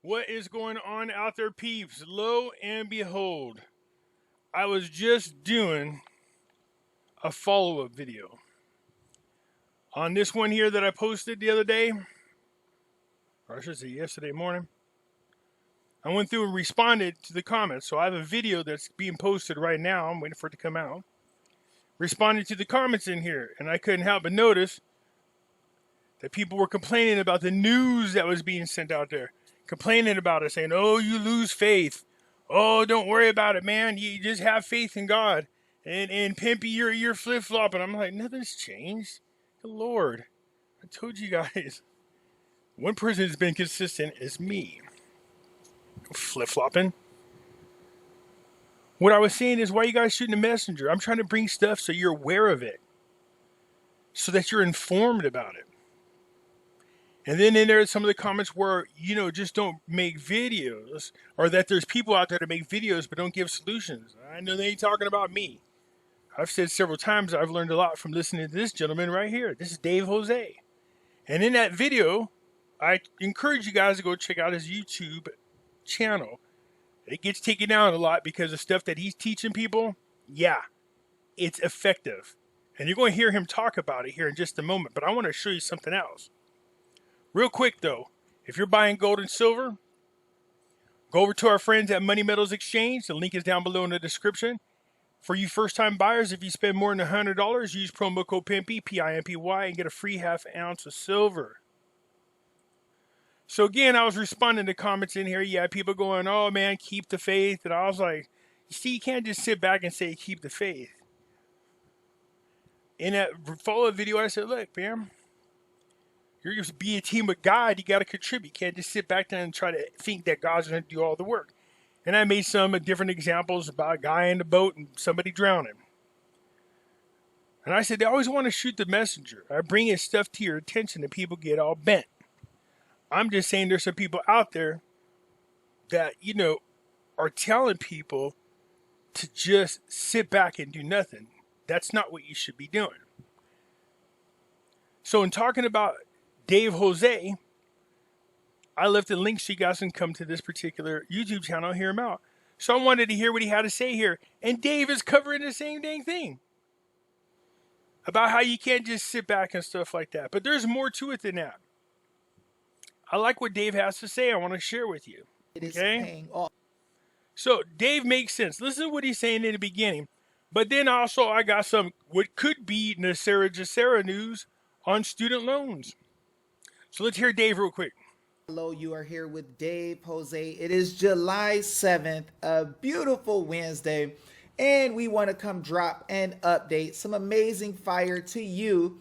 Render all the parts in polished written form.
What is going on out there, peeps? Lo and behold, I was just doing a follow-up video on this one here that I posted the other day, or I should say yesterday morning. I went through and responded to the comments. So I have a video that's being posted right now. I'm waiting for it to come out. Responding to the comments in here, and I couldn't help but notice that people were complaining about the news that was being sent out there. Complaining about it, saying, oh, you lose faith. Oh, don't worry about it, man. You just have faith in God. And Pimpy, you're flip-flopping. I'm like, nothing's changed. Good Lord. I told you guys. One person that's been consistent is me. Flip-flopping. What I was saying is, why you guys shooting a messenger? I'm trying to bring stuff so you're aware of it. So that you're informed about it. And then in there, some of the comments were, just don't make videos, or that there's people out there that make videos but don't give solutions. I know they ain't talking about me. I've said several times I've learned a lot from listening to this gentleman right here. This is Dave Jose. And in that video, I encourage you guys to go check out his YouTube channel. It gets taken down a lot because the stuff that he's teaching people, yeah, it's effective. And you're going to hear him talk about it here in just a moment. But I want to show you something else. Real quick, though, if you're buying gold and silver, go over to our friends at Money Metals Exchange. The link is down below in the description. For you first-time buyers, if you spend more than $100, use promo code Pimpy, P-I-M-P-Y, and get a free half ounce of silver. So again, I was responding to comments in here. Yeah, people going, oh, man, keep the faith. And I was like, you see, you can't just sit back and say keep the faith. In that follow-up video, I said, look, man, you're going to be a team with God. You got to contribute. You can't just sit back there and try to think that God's going to do all the work. And I made some different examples about a guy in the boat and somebody drowning. And I said, they always want to shoot the messenger. I bring his stuff to your attention and people get all bent. I'm just saying there's some people out there that, are telling people to just sit back and do nothing. That's not what you should be doing. So in talking about Dave Jose, I left a link so you guys can come to this particular YouTube channel and hear him out. So I wanted to hear what he had to say here. And Dave is covering the same dang thing. About how you can't just sit back and stuff like that. But there's more to it than that. I like what Dave has to say. I want to share with you. It is paying off. So Dave makes sense. Listen to what he's saying in the beginning. But then also I got some what could be NESARA GESARA news on student loans. So let's hear Dave real quick. Hello, you are here with Dave Jose. It is July 7th, a beautiful Wednesday, and we want to come drop and update some amazing fire to you.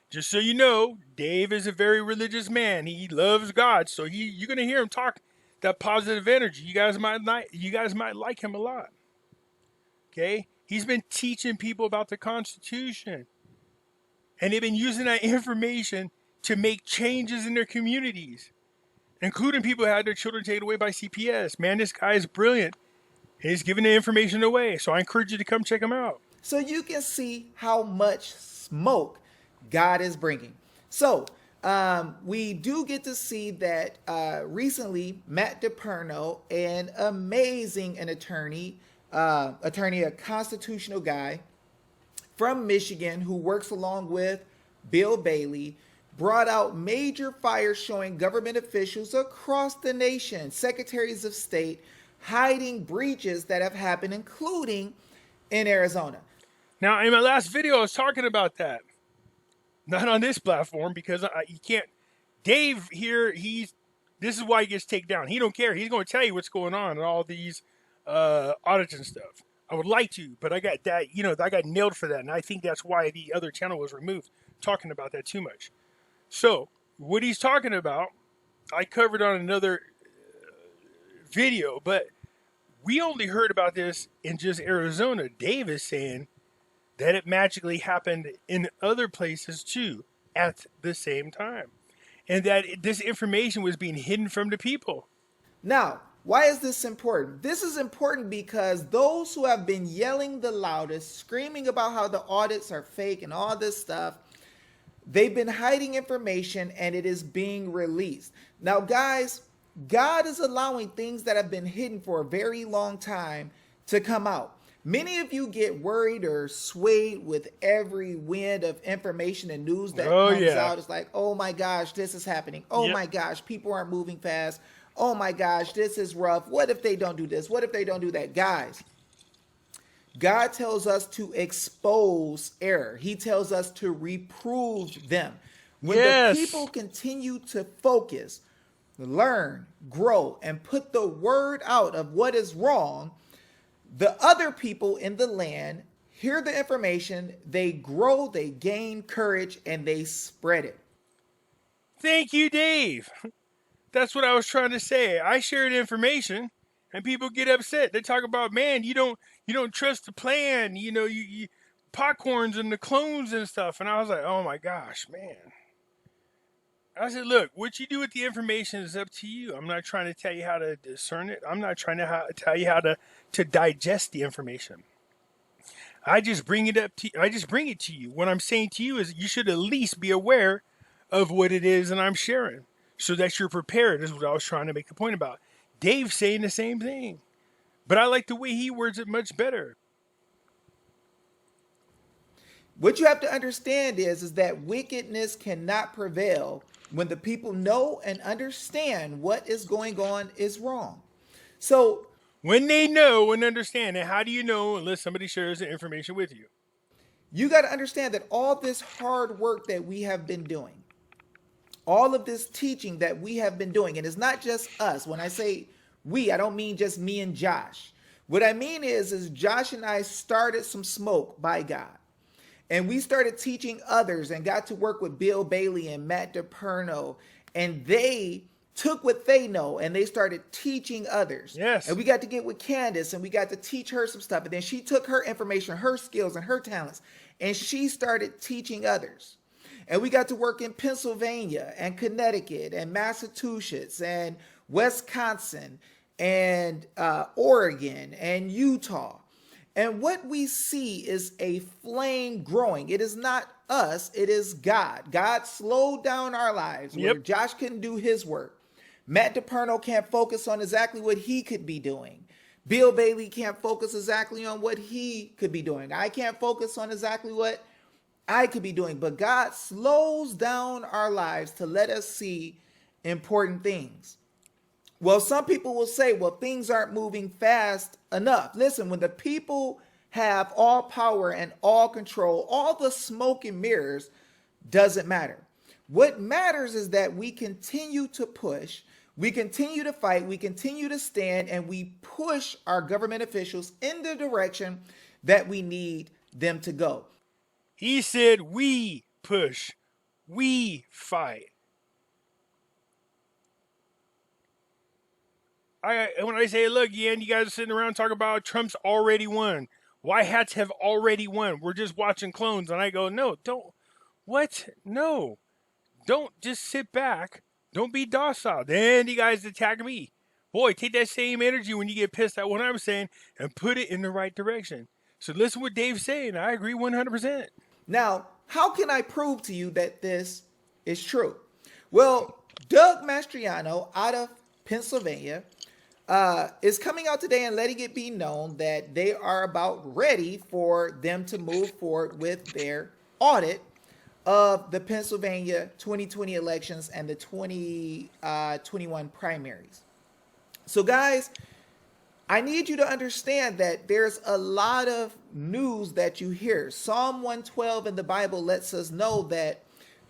Just so you know, Dave is a very religious man. He loves God, so you're gonna hear him talk that positive energy. You guys might like him a lot. Okay, he's been teaching people about the Constitution, and they've been using that information to make changes in their communities, including people who had their children taken away by CPS. Man, this guy is brilliant. He's giving the information away. So I encourage you to come check him out. So you can see how much smoke God is bringing. So we do get to see that recently Matt DePerno, an amazing attorney, a constitutional guy from Michigan who works along with Bill Bailey, brought out major fires showing government officials across the nation, secretaries of state, hiding breaches that have happened, including in Arizona. Now, in my last video, I was talking about that. Not on this platform, because you can't. Dave here, this is why he gets taken down. He don't care. He's going to tell you what's going on and all these audits and stuff. I would like to, but I got that, I got nailed for that. And I think that's why the other channel was removed, talking about that too much. So, what he's talking about, I covered on another video, but we only heard about this in just Arizona. Dave is saying that it magically happened in other places too at the same time. And that this information was being hidden from the people. Now, why is this important? This is important because those who have been yelling the loudest, screaming about how the audits are fake and all this stuff, they've been hiding information and it is being released. Now, guys, God is allowing things that have been hidden for a very long time to come out. Many of you get worried or swayed with every wind of information and news that Oh comes yeah. out. It's like, oh my gosh, this is happening. Oh Yep. my gosh, people aren't moving fast. Oh my gosh, this is rough. What if they don't do this? What if they don't do that? Guys, God tells us to expose error. He tells us to reprove them. When the Yes. people continue to focus, learn, grow, and put the word out of what is wrong, the other people in the land hear the information, they grow, they gain courage, and they spread it. Thank you, Dave. That's what I was trying to say. I shared information, and people get upset. They talk about, man, you don't trust the plan. You popcorns and the clones and stuff. And I was like, oh my gosh, man. I said, look, what you do with the information is up to you. I'm not trying to tell you how to discern it. I'm not trying to tell you how to digest the information. I just bring it up to I just bring it to you. What I'm saying to you is you should at least be aware of what it is that I'm sharing so that you're prepared is what I was trying to make the point about. Dave's saying the same thing. But I like the way he words it much better. What you have to understand is that wickedness cannot prevail when the people know and understand what is going on is wrong. So When they know and understand it, how do you know unless somebody shares the information with you? you got to understand that all this hard work that we have been doing, all of this teaching that we have been doing, and it's not just us. When I say we, I don't mean just me and Josh. What I mean is Josh and I started some smoke by God. And we started teaching others and got to work with Bill Bailey and Matt DePerno. And they took what they know and they started teaching others. And Yes. we got to get with Candace and we got to teach her some stuff. And then she took her information, her skills, and her talents, and she started teaching others. And we got to work in Pennsylvania and Connecticut and Massachusetts and Wisconsin and Oregon and Utah. And what we see is a flame growing. It is not us, it is God. God slowed down our lives where Yep. Josh couldn't do his work. Matt DePerno can't focus on exactly what he could be doing. Bill Bailey can't focus exactly on what he could be doing. I can't focus on exactly what I could be doing. But God slows down our lives to let us see important things. Well, some people will say, well, things aren't moving fast enough. Listen, when the people have all power and all control, all the smoke and mirrors doesn't matter. What matters is that we continue to push, we continue to fight, we continue to stand, and we push our government officials in the direction that we need them to go. He said, we push, we fight. When I say, look, yeah, and you guys are sitting around talking about Trump's already won. White hats have already won. We're just watching clones. And I go, no, don't. What? No. Don't just sit back. Don't be docile. Then you guys attack me. Boy, take that same energy when you get pissed at what I'm saying and put it in the right direction. So listen what Dave's saying. I agree 100%. Now, how can I prove to you that this is true? Well, Doug Mastriano out of Pennsylvania is coming out today and letting it be known that they are about ready for them to move forward with their audit of the Pennsylvania 2020 elections and the 2021 primaries. So, guys, I need you to understand that there's a lot of news that you hear. Psalm 112 in the Bible lets us know that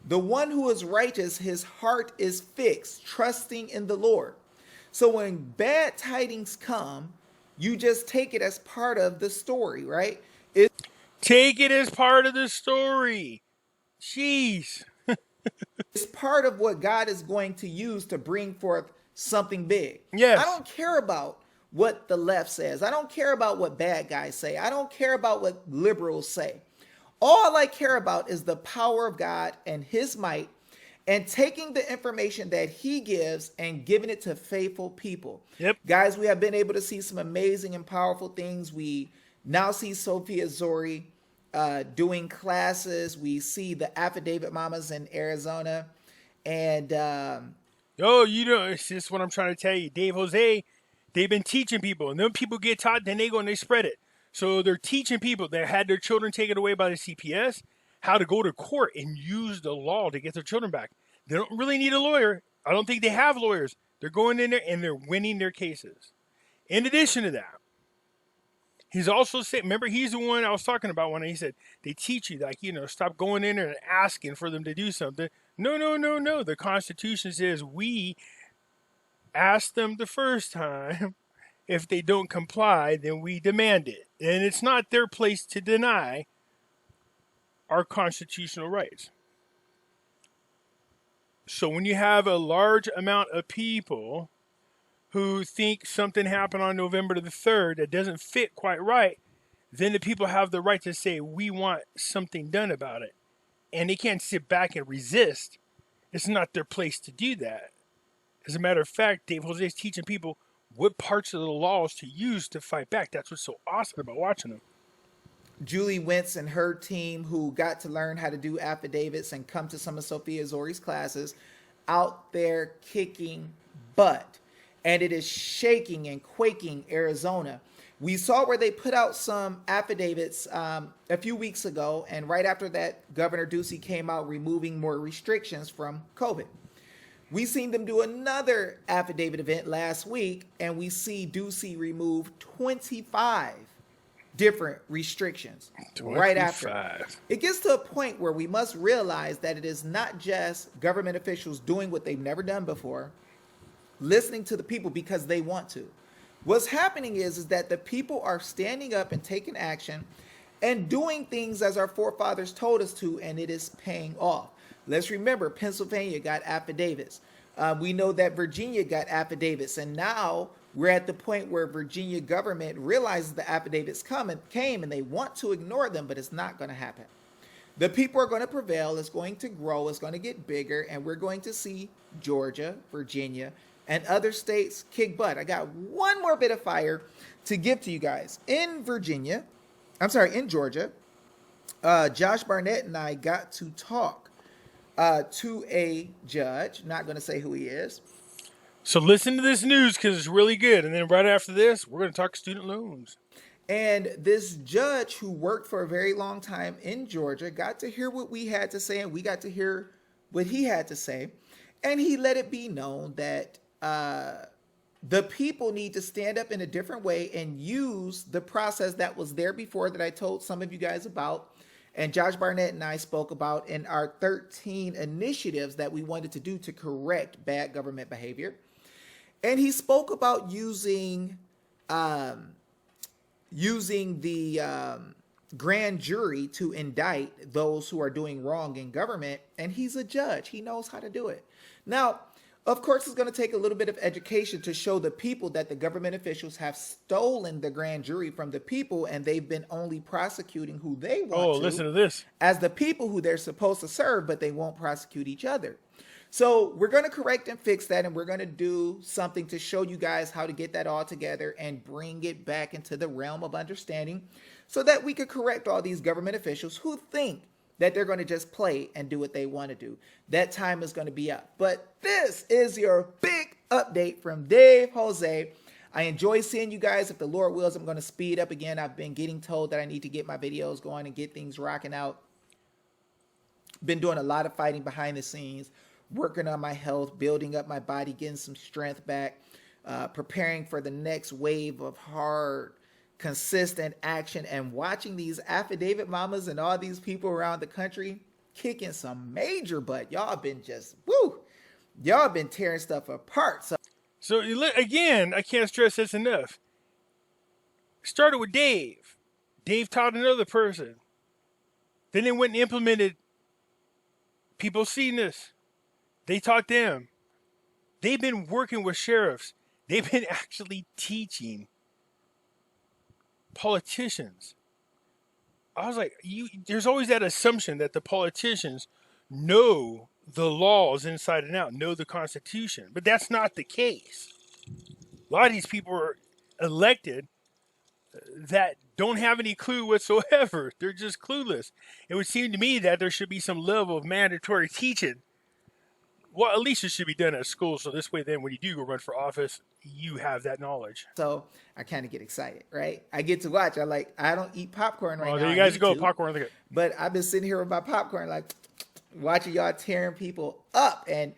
the one who is righteous, his heart is fixed, trusting in the Lord. So when bad tidings come, you just take it as part of the story, right? Take it as part of the story. Jeez. It's part of what God is going to use to bring forth something big. I Yes. don't care about what the left says. I don't care about what bad guys say. I don't care about what liberals say. All I care about is the power of God and his might and taking the information that he gives and giving it to faithful people. Yep. Guys, we have been able to see some amazing and powerful things. We now see Sophia Zori doing classes. We see the affidavit mamas in Arizona. And Oh, it's just what I'm trying to tell you. Dave Jose, they've been teaching people, and then people get taught, then they go and they spread it. So they're teaching people that had their children taken away by the CPS how to go to court and use the law to get their children back. They don't really need a lawyer. I don't think they have lawyers. They're going in there and they're winning their cases. In addition to that, he's also said, remember, he's the one I was talking about when he said they teach you, like, stop going in there and asking for them to do something. No, no, no, no. The Constitution says we ask them the first time. If they don't comply, then we demand it. And it's not their place to deny our constitutional rights. So when you have a large amount of people who think something happened on November the 3rd that doesn't fit quite right, then the people have the right to say, we want something done about it. And they can't sit back and resist. It's not their place to do that. As a matter of fact, Dave Jose is teaching people what parts of the laws to use to fight back. That's what's so awesome about watching them. Julie Wentz and her team, who got to learn how to do affidavits and come to some of Sophia Zori's classes, out there kicking butt. And it is shaking and quaking Arizona. We saw where they put out some affidavits a few weeks ago, and right after that, Governor Ducey came out removing more restrictions from COVID. We seen them do another affidavit event last week, and we see Ducey remove 25 different restrictions 25. Right after. It gets to a point where we must realize that it is not just government officials doing what they've never done before, listening to the people because they want to. What's happening is that the people are standing up and taking action and doing things as our forefathers told us to, and it is paying off. Let's remember, Pennsylvania got affidavits. We know that Virginia got affidavits, and now we're at the point where Virginia government realizes the affidavits came and they want to ignore them, but it's not going to happen. The people are going to prevail. It's going to grow. It's going to get bigger, and we're going to see Georgia, Virginia, and other states kick butt. I got one more bit of fire to give to you guys. In Georgia, Josh Barnett and I got to talk to a judge. Not going to say who he is. So listen to this news because it's really good. And then right after this, we're going to talk student loans. And this judge who worked for a very long time in Georgia got to hear what we had to say, and we got to hear what he had to say. And he let it be known that the people need to stand up in a different way and use the process that was there before that I told some of you guys about. And Josh Barnett and I spoke about in our 13 initiatives that we wanted to do to correct bad government behavior. And he spoke about using the grand jury to indict those who are doing wrong in government. And he's a judge. He knows how to do it. Now, of course, it's going to take a little bit of education to show the people that the government officials have stolen the grand jury from the people, and they've been only prosecuting who they want listen to this. As the people who they're supposed to serve, but they won't prosecute each other. So we're going to correct and fix that, and we're going to do something to show you guys how to get that all together and bring it back into the realm of understanding so that we could correct all these government officials who think that they're going to just play and do what they want to do. That time is going to be up. But this is your big update from Dave Jose. I enjoy seeing you guys. If the Lord wills, I'm going to speed up again. I've been getting told that I need to get my videos going and get things rocking out. Been doing a lot of fighting behind the scenes, working on my health, building up my body, getting some strength back, preparing for the next wave of hard, consistent action, and watching these affidavit mamas and all these people around the country kicking some major butt. Y'all been just, woo! Y'all been tearing stuff apart. So again, I can't stress this enough. Started with Dave. Dave taught another person. Then they went and implemented. People seen this. They taught them. They've been working with sheriffs. They've been actually teaching politicians. I was like, there's always that assumption that the politicians know the laws inside and out, know the Constitution. But that's not the case. A lot of these people are elected that don't have any clue whatsoever. They're just clueless. It would seem to me that there should be some level of mandatory teaching Well, at least it should be done at school, so this way then when you do go run for office, you have that knowledge. So I kind of get excited, right? I get to watch. I don't eat popcorn right Well, now. there you I guys need go, to, popcorn. but I've been sitting here with my popcorn, like watching y'all tearing people up, and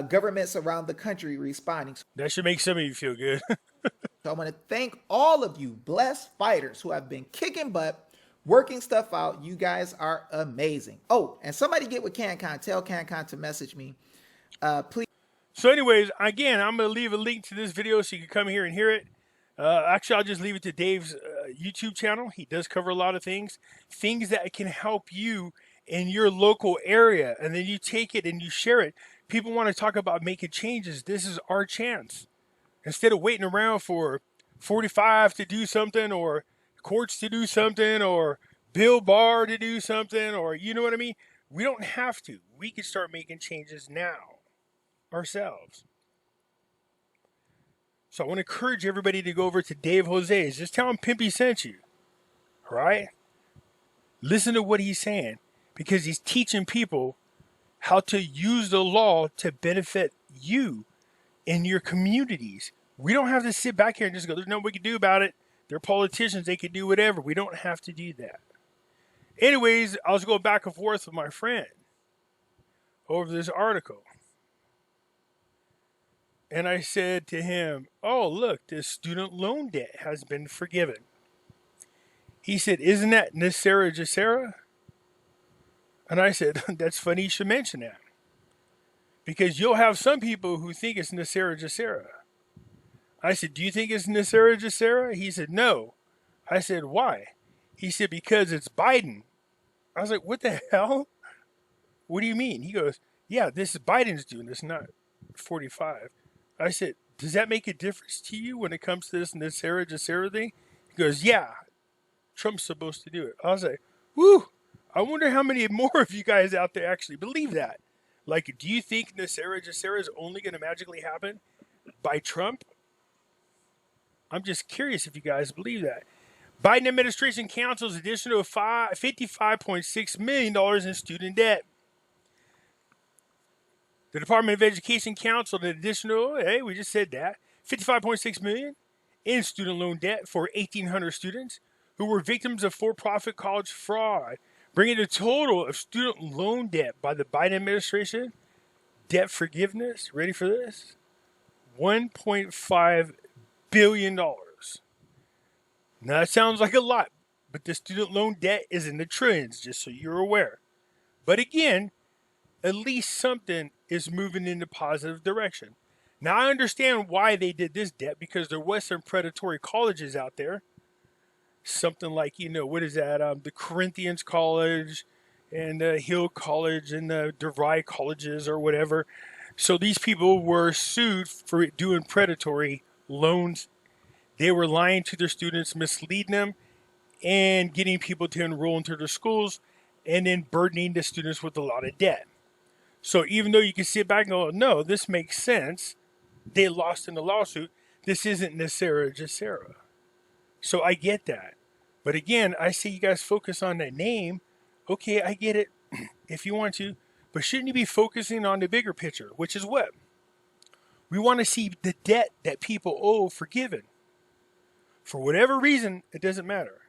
governments around the country responding. That should make some of you feel good. So I want to thank all of you blessed fighters who have been kicking butt, working stuff out. You guys are amazing. Oh, and somebody get with CanCon. Tell CanCon to message me, please. So anyways, again, I'm going to leave a link to this video so you can come here and hear it. Actually, I'll just leave it to Dave's YouTube channel. He does cover a lot of things that can help you in your local area. And then you take it and you share it. People want to talk about making changes. This is our chance. Instead of waiting around for 45 to do something, or courts to do something, or Bill Barr to do something, or you know what I mean? We don't have to. We can start making changes now ourselves. So I want to encourage everybody to go over to Dave Jose's. Just tell him Pimpy sent you. All right? Listen to what he's saying, because he's teaching people how to use the law to benefit you in your communities. We don't have to sit back here and just go, there's nothing we can do about it. They're politicians. They can do whatever. We don't have to do that. Anyways, I was going back and forth with my friend over this article. And I said to him, oh, look, this student loan debt has been forgiven. He said, isn't that NESARA GESARA? And I said, that's funny you should mention that. Because you'll have some people who think it's NESARA GESARA. I said, do you think it's NESARA GESARA? He said, no. I said, why? He said, because it's Biden. I was like, what the hell? What do you mean? He goes, yeah, this is Biden's doing this, not 45. I said, does that make a difference to you when it comes to this NESARA GESARA thing? He goes, yeah, Trump's supposed to do it. I was like, whoo, I wonder how many more of you guys out there actually believe that. Like, do you think NESARA GESARA is only going to magically happen by Trump? I'm just curious if you guys believe that. Biden administration cancels additional $55.6 million in student debt. The Department of Education canceled an additional, hey, we just said that, $55.6 million in student loan debt for 1,800 students who were victims of for-profit college fraud, bringing the total of student loan debt by the Biden administration, debt forgiveness, ready for this? $1.5 billion. Now, that sounds like a lot, but the student loan debt is in the trillions, just so you're aware. But again, at least something is moving in the positive direction. Now, I understand why they did this debt, because there was some predatory colleges out there. Something like, what is that? The Corinthians College and the Hill College and the DeVry colleges or whatever. So these people were sued for doing predatory loans. They were lying to their students, misleading them, and getting people to enroll into their schools, and then burdening the students with a lot of debt. So even though you can sit back and go, no, this makes sense, they lost in the lawsuit. This isn't NESARA GESARA. So I get that. But again, I see you guys focus on that name. Okay, I get it if you want to. But shouldn't you be focusing on the bigger picture, which is what? We want to see the debt that people owe forgiven. For whatever reason, it doesn't matter.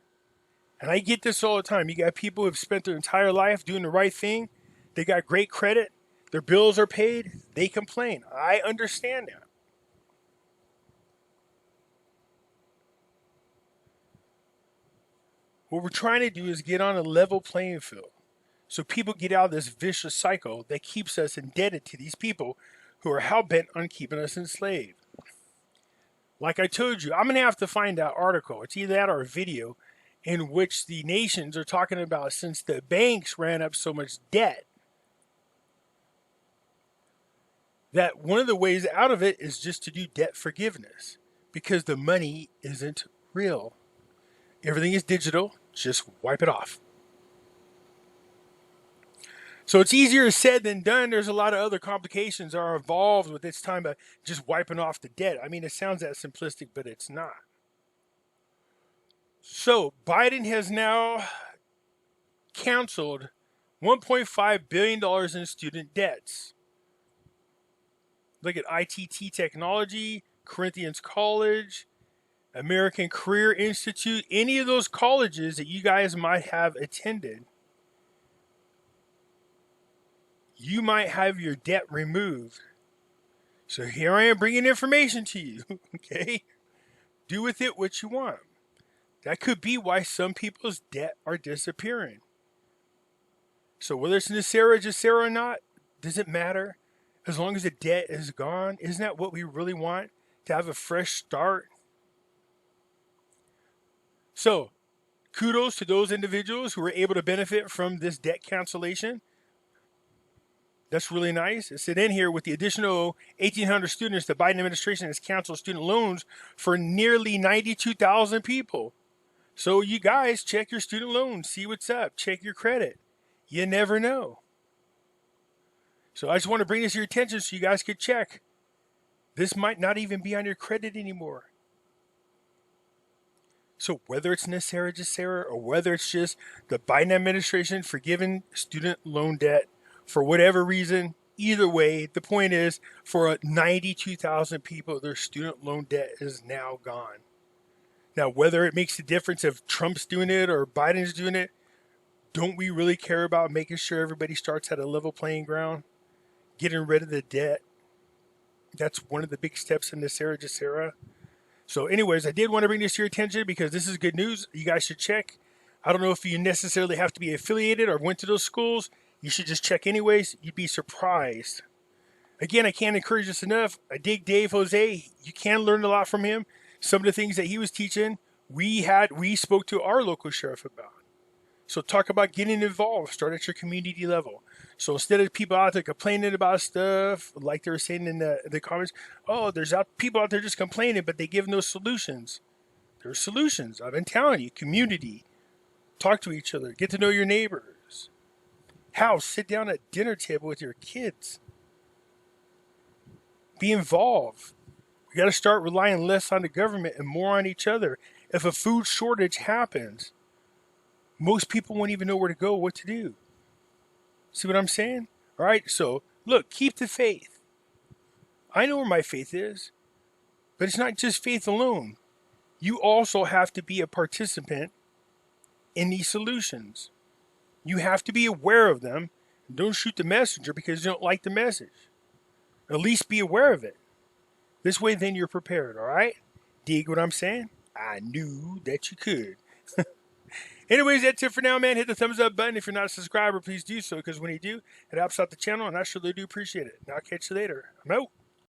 And I get this all the time. You got people who have spent their entire life doing the right thing. They got great credit. Their bills are paid. They complain. I understand that. What we're trying to do is get on a level playing field so people get out of this vicious cycle that keeps us indebted to these people who are hell-bent on keeping us enslaved. Like I told you, I'm going to have to find that article. It's either that or a video in which the nations are talking about, since the banks ran up so much debt, that one of the ways out of it is just to do debt forgiveness, because the money isn't real. Everything is digital. Just wipe it off. So it's easier said than done. There's a lot of other complications that are involved with this time of just wiping off the debt. I mean, it sounds that simplistic, but it's not. So Biden has now canceled $1.5 billion in student debts. Look at ITT Technology, Corinthians College, American Career Institute, any of those colleges that you guys might have attended, you might have your debt removed. So here I am bringing information to you, okay? Do with it what you want. That could be why some people's debt are disappearing. So whether it's NESARA, GESARA or not, doesn't matter. As long as the debt is gone, isn't that what we really want? To have a fresh start? So kudos to those individuals who were able to benefit from this debt cancellation. That's really nice. It said in here, with the additional 1,800 students, the Biden administration has canceled student loans for nearly 92,000 people. So you guys check your student loans, see what's up, check your credit. You never know. So I just want to bring this to your attention so you guys could check. This might not even be on your credit anymore. So whether it's NESARA, GESARA, or whether it's just the Biden administration forgiving student loan debt for whatever reason, either way, the point is for 92,000 people, their student loan debt is now gone. Now, whether it makes a difference if Trump's doing it or Biden's doing it, don't we really care about making sure everybody starts at a level playing ground? Getting rid of the debt. That's one of the big steps in NESARA, GESARA. So anyways, I did want to bring this to your attention because this is good news. You guys should check. I don't know if you necessarily have to be affiliated or went to those schools. You should just check anyways. You'd be surprised. Again, I can't encourage this enough. I dig Dave Jose. You can learn a lot from him. Some of the things that he was teaching, we spoke to our local sheriff about. So talk about getting involved. Start at your community level. So instead of people out there complaining about stuff, like they were saying in the comments, oh, there's people out there just complaining, but they give no solutions. There are solutions. I've been telling you, community. Talk to each other. Get to know your neighbors. House, sit down at dinner table with your kids. Be involved. We got to start relying less on the government and more on each other. If a food shortage happens, most people won't even know where to go, what to do. See what I'm saying? All right, so look, keep the faith. I know where my faith is, but it's not just faith alone. You also have to be a participant in these solutions. You have to be aware of them. Don't shoot the messenger because you don't like the message. At least be aware of it. This way, then you're prepared, all right? Dig what I'm saying? I knew that you could. Anyways, that's it for now, man. Hit the thumbs up button. If you're not a subscriber, please do so, because when you do, it helps out the channel, and I surely do appreciate it. And I'll catch you later. I'm out.